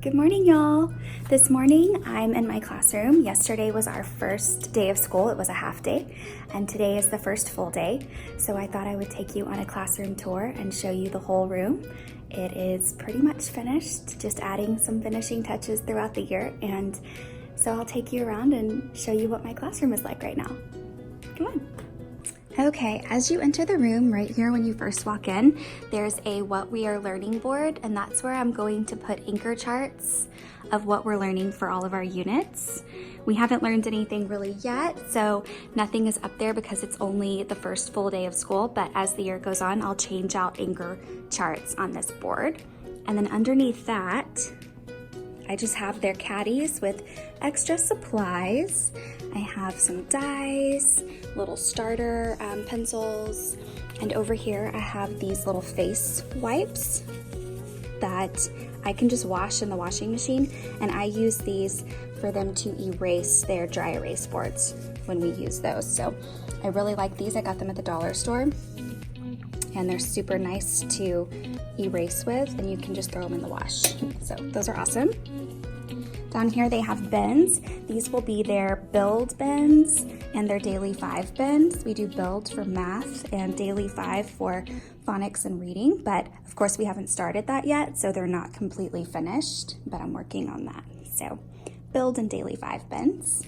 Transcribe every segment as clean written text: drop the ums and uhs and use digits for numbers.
Good morning, y'all. This morning I'm in my classroom. Yesterday was our first day of school. It was a half day, and today is the first full day. So I thought I would take you on a classroom tour and show you the whole room. It is pretty much finished, just adding some finishing touches throughout the year. And so I'll take you around and show you what my classroom is like right now. Come on. Okay, as you enter the room, right here when you first walk in, there's a what we are learning board, and that's where I'm going to put anchor charts of what we're learning for all of our units. We haven't learned anything really yet, so nothing is up there because it's only the first full day of school, but as the year goes on, I'll change out anchor charts on this board. And then underneath that, I just have their caddies with extra supplies. I have some dies, little starter pencils, and over here I have these little face wipes that I can just wash in the washing machine, and I use these for them to erase their dry erase boards when we use those. So I really like these. I got them at the dollar store, and they're super nice to erase with, and you can just throw them in the wash. So those are awesome. Down here they have bins. These will be their build bins and their daily 5 bins. We do build for math and daily 5 for phonics and reading, but of course we haven't started that yet, so they're not completely finished, but I'm working on that. So build and daily 5 bins.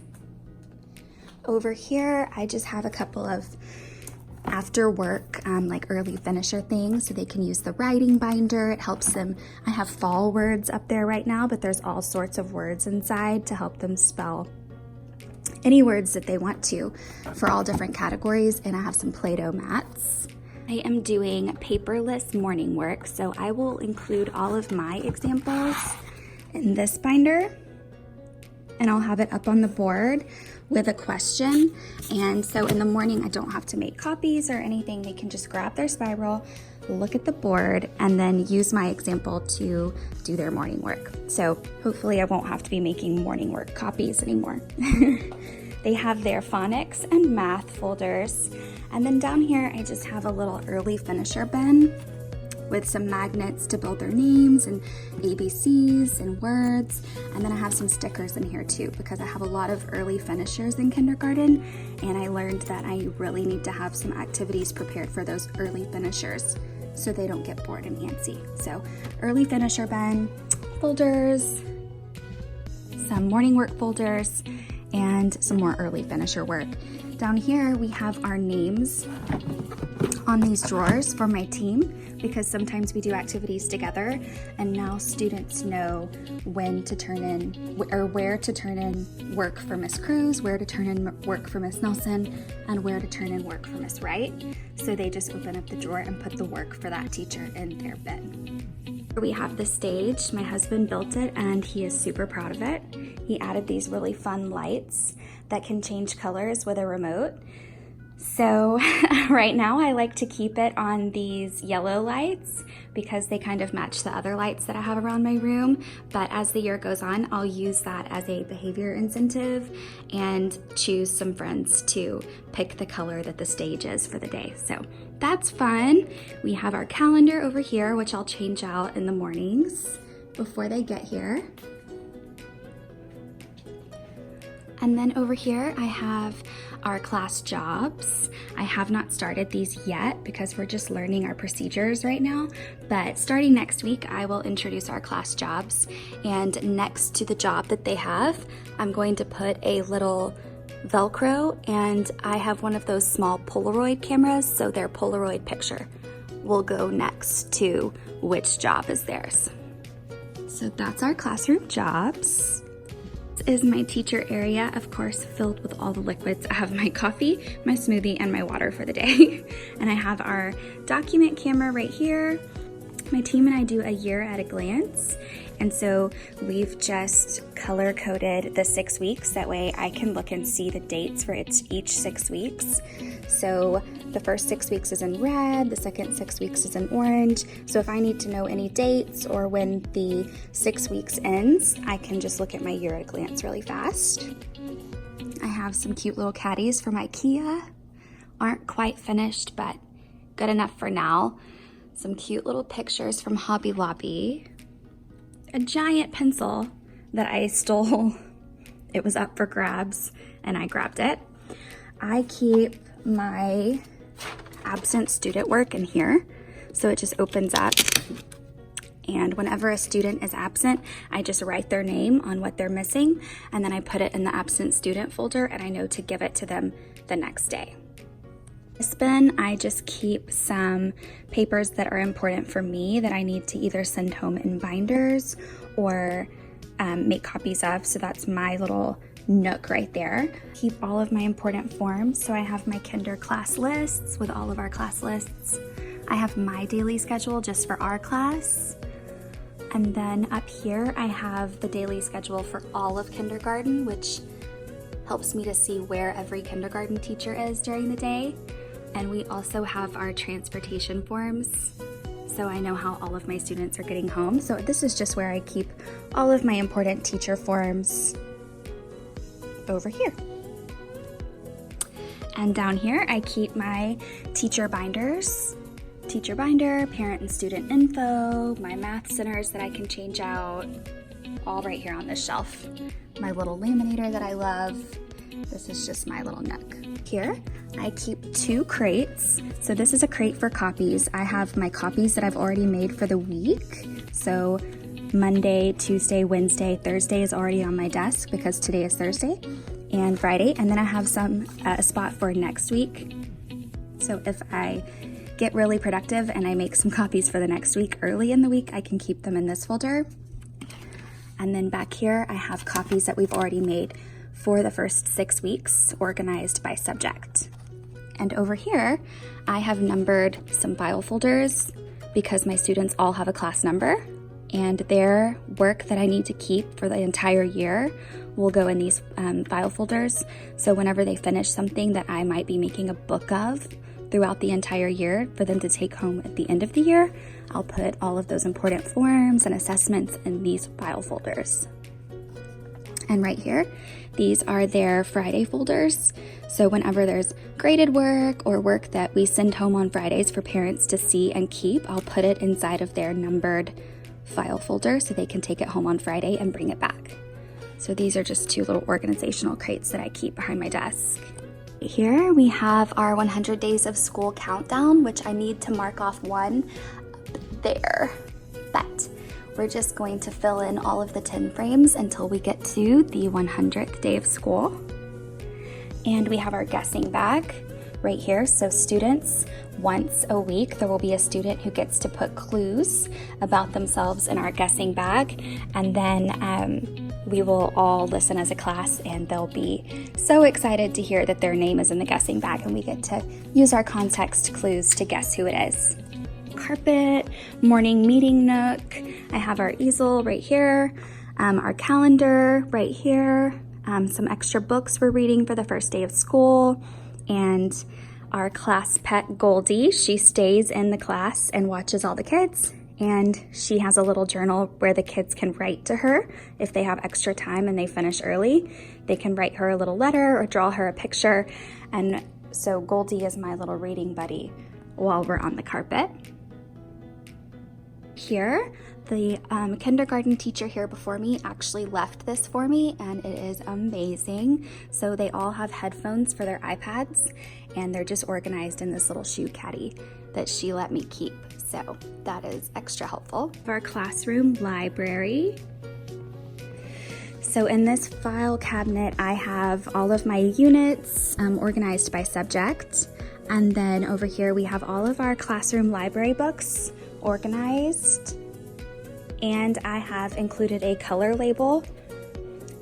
Over here I just have a couple of after work like early finisher things so they can use the writing binder. It helps them. I have fall words up there right now, but there's all sorts of words inside to help them spell any words that they want to for all different categories. And I have some Play-Doh mats. I am doing paperless morning work, so I will include all of my examples in this binder, and I'll have it up on the board with a question. And so in the morning I don't have to make copies or anything. They can just grab their spiral, look at the board, and then use my example to do their morning work. So hopefully I won't have to be making morning work copies anymore. They have their phonics and math folders. And then down here I just have a little early finisher bin with some magnets to build their names and ABCs and words. And then I have some stickers in here too, because I have a lot of early finishers in kindergarten, and I learned that I really need to have some activities prepared for those early finishers so they don't get bored and antsy. So early finisher bin, folders, some morning work folders, and some more early finisher work. Down here we have our names on these drawers for my team, because sometimes we do activities together, and now students know when to turn in or where to turn in work for Miss Cruz, where to turn in work for Miss Nelson, and where to turn in work for Miss Wright. So they just open up the drawer and put the work for that teacher in their bin. We have the stage. My husband built it and he is super proud of it. He added these really fun lights that can change colors with a remote. So right now I like to keep it on these yellow lights because they kind of match the other lights that I have around my room. But as the year goes on, I'll use that as a behavior incentive and choose some friends to pick the color that the stage is for the day. So that's fun. We have our calendar over here, which I'll change out in the mornings before they get here. And then over here I have our class jobs. I have not started these yet because we're just learning our procedures right now, but starting next week I will introduce our class jobs, and next to the job that they have I'm going to put a little Velcro, and I have one of those small Polaroid cameras, so their Polaroid picture will go next to which job is theirs. So that's our classroom jobs. This is my teacher area, of course, filled with all the liquids. I have my coffee, my smoothie, and my water for the day. And I have our document camera right here. My team and I do a year at a glance. And so we've just color coded the 6 weeks. That way I can look and see the dates for each 6 weeks. So the first 6 weeks is in red, the second 6 weeks is in orange. So if I need to know any dates or when the 6 weeks ends, I can just look at my year at a glance really fast. I have some cute little caddies from IKEA. Aren't quite finished, but good enough for now. Some cute little pictures from Hobby Lobby. a giant pencil that I stole. It was up for grabs and I grabbed it. I keep my absent student work in here, so it just opens up. And whenever a student is absent, I just write their name on what they're missing, and then I put it in the absent student folder, and I know to give it to them the next day. This bin, I just keep some papers that are important for me that I need to either send home in binders or make copies of, so that's my little nook right there. Keep all of my important forms, so I have my kinder class lists with all of our class lists. I have my daily schedule just for our class. And then up here, I have the daily schedule for all of kindergarten, which helps me to see where every kindergarten teacher is during the day. And we also have our transportation forms, so I know how all of my students are getting home. So this is just where I keep all of my important teacher forms over here. And down here, I keep my teacher binders. Teacher binder, parent and student info, my math centers that I can change out, all right here on this shelf. My little laminator that I love. This is just my little nook. Here, I keep 2 crates. So this is a crate for copies. I have my copies that I've already made for the week. So Monday, Tuesday, Wednesday, Thursday is already on my desk because today is Thursday, and Friday. And then I have a spot for next week. So if I get really productive and I make some copies for the next week early in the week, I can keep them in this folder. And then back here, I have copies that we've already made for the first 6 weeks, organized by subject. And over here, I have numbered some file folders because my students all have a class number, and their work that I need to keep for the entire year will go in these file folders. So whenever they finish something that I might be making a book of throughout the entire year for them to take home at the end of the year, I'll put all of those important forms and assessments in these file folders. And right here, these are their Friday folders. So whenever there's graded work or work that we send home on Fridays for parents to see and keep, I'll put it inside of their numbered file folder so they can take it home on Friday and bring it back. So these are just 2 little organizational crates that I keep behind my desk. Here we have our 100 days of school countdown, which I need to mark off 1 up there. But we're just going to fill in all of the 10 frames until we get to the 100th day of school. And we have our guessing bag right here. So students, once a week, there will be a student who gets to put clues about themselves in our guessing bag. And then we will all listen as a class, and they'll be so excited to hear that their name is in the guessing bag, and we get to use our context clues to guess who it is. Carpet, morning meeting nook. I have our easel right here, our calendar right here, some extra books we're reading for the first day of school, and our class pet Goldie. She stays in the class and watches all the kids. And she has a little journal where the kids can write to her if they have extra time and they finish early. They can write her a little letter or draw her a picture. And so Goldie is my little reading buddy while we're on the carpet. Here, the kindergarten teacher here before me actually left this for me, and it is amazing. So they all have headphones for their iPads, and they're just organized in this little shoe caddy that she let me keep. So that is extra helpful. Our classroom library. So in this file cabinet, I have all of my units organized by subject. And then over here, we have all of our classroom library books organized. And I have included a color label.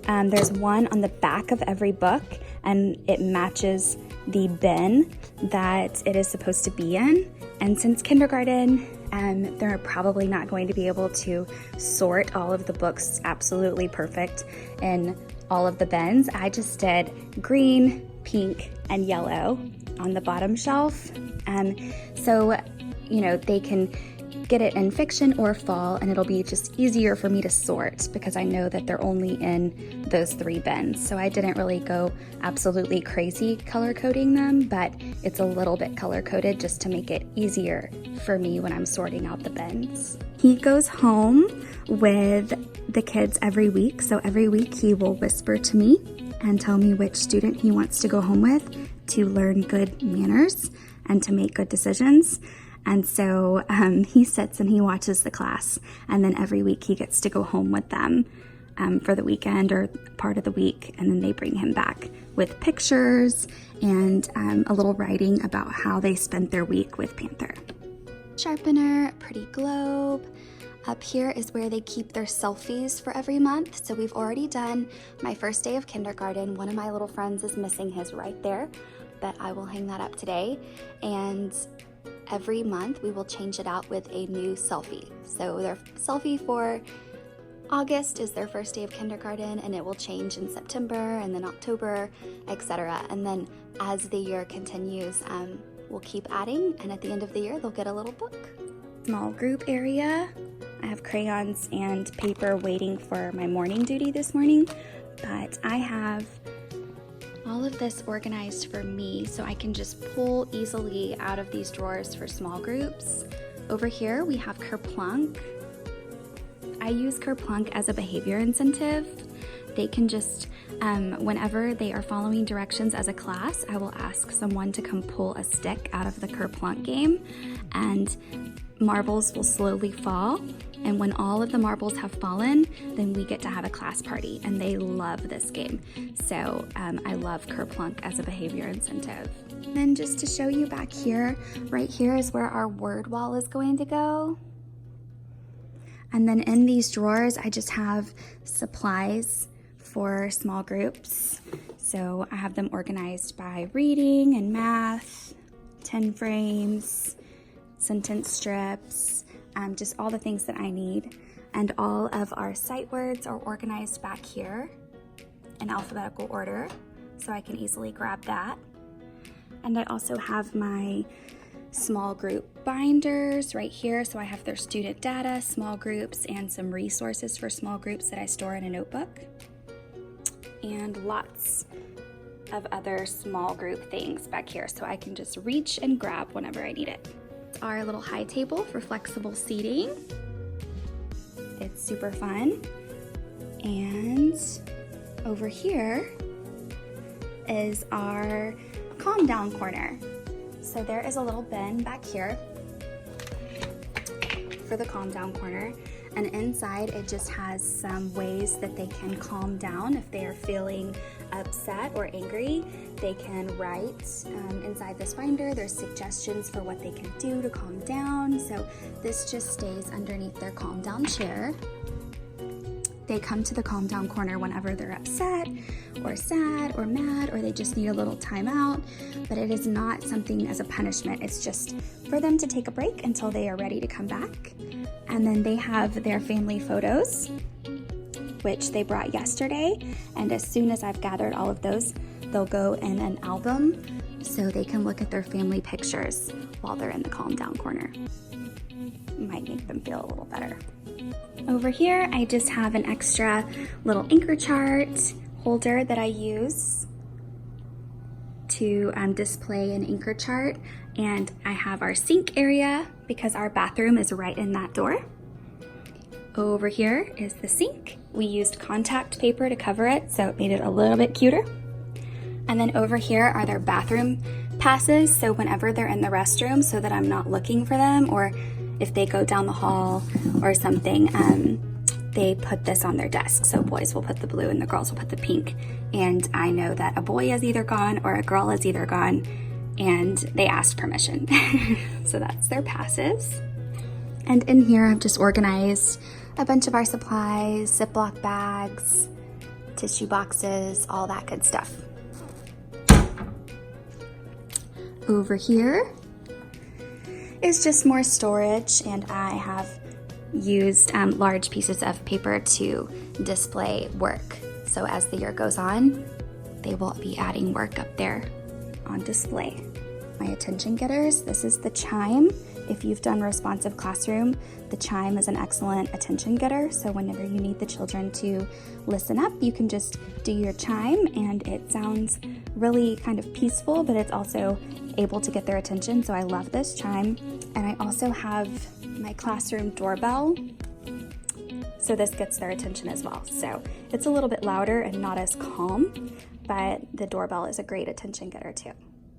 There's one on the back of every book, and it matches the bin that it is supposed to be in. And since kindergarten, they're probably not going to be able to sort all of the books absolutely perfect in all of the bins. I just did green, pink, and yellow on the bottom shelf. So, you know, they can get it in fiction or fall, and it'll be just easier for me to sort because I know that they're only in those 3 bins. So I didn't really go absolutely crazy color coding them, but it's a little bit color coded just to make it easier for me when I'm sorting out the bins. He goes home with the kids every week, so every week he will whisper to me and tell me which student he wants to go home with to learn good manners and to make good decisions. And so he sits and he watches the class, and then every week he gets to go home with them for the weekend or part of the week, and then they bring him back with pictures and a little writing about how they spent their week with Panther. Sharpener, pretty globe. Up here is where they keep their selfies for every month. So we've already done my first day of kindergarten. One of my little friends is missing his right there, but I will hang that up today. And every month we will change it out with a new selfie. So their selfie for August is their first day of kindergarten, and it will change in September and then October, etc. And then as the year continues, we'll keep adding, and at the end of the year they'll get a little book. Small group area. I have crayons and paper waiting for my morning duty this morning, but I have all of this organized for me so I can just pull easily out of these drawers for small groups. Over here we have Kerplunk. I use Kerplunk as a behavior incentive. They can just, whenever they are following directions as a class, I will ask someone to come pull a stick out of the Kerplunk game, and marbles will slowly fall. And when all of the marbles have fallen, then we get to have a class party, and they love this game. So I love Kerplunk as a behavior incentive. And then just to show you back here, right here is where our word wall is going to go. And then in these drawers, I just have supplies for small groups. So I have them organized by reading and math, 10 frames, sentence strips, just all the things that I need. And all of our sight words are organized back here in alphabetical order, so I can easily grab that. And I also have my small group binders right here, so I have their student data, small groups, and some resources for small groups that I store in a notebook. And lots of other small group things back here, so I can just reach and grab whenever I need it. Our little high table for flexible seating. It's super fun. And over here is our calm down corner. So there is a little bin back here for the calm down corner, and inside it just has some ways that they can calm down if they are feeling upset or angry. They can write inside this binder. There's suggestions for what they can do to calm down. So this just stays underneath their calm down chair. They come to the calm down corner whenever they're upset or sad or mad, or they just need a little time out, but it is not something as a punishment. It's just for them to take a break until they are ready to come back. And then they have their family photos, which they brought yesterday, and as soon as I've gathered all of those, they'll go in an album so they can look at their family pictures while they're in the calm down corner. Might make them feel a little better. Over here, I just have an extra little anchor chart holder that I use to display an anchor chart, and I have our sink area because our bathroom is right in that door. Over here is the sink. We used contact paper to cover it, so it made it a little bit cuter. And then over here are their bathroom passes, so whenever they're in the restroom, so that I'm not looking for them, or if they go down the hall or something, they put this on their desk. So boys will put the blue and the girls will put the pink. And I know that a boy is either gone or a girl is either gone, and they asked permission. So that's their passes. And in here I've just organized a bunch of our supplies, Ziploc bags, tissue boxes, all that good stuff. Over here is just more storage, and I have used large pieces of paper to display work. So as the year goes on, they will be adding work up there on display. My attention getters, this is the chime If you've done responsive classroom, the chime is an excellent attention getter. So whenever you need the children to listen up, you can just do your chime and it sounds really kind of peaceful, but it's also able to get their attention. So I love this chime. And I also have my classroom doorbell. So this gets their attention as well. So it's a little bit louder and not as calm, but the doorbell is a great attention getter too.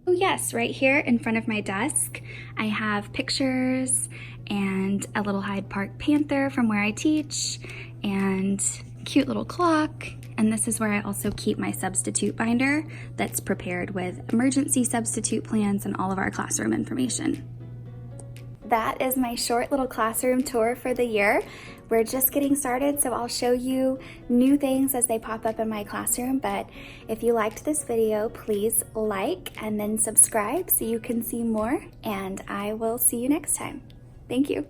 Oh yes, right here in front of my desk, I have pictures and a little Hyde Park panther from where I teach and cute little clock. And this is where I also keep my substitute binder that's prepared with emergency substitute plans and all of our classroom information. That is my short little classroom tour for the year. We're just getting started, so I'll show you new things as they pop up in my classroom. But if you liked this video, please like and then subscribe so you can see more, and I will see you next time. Thank you.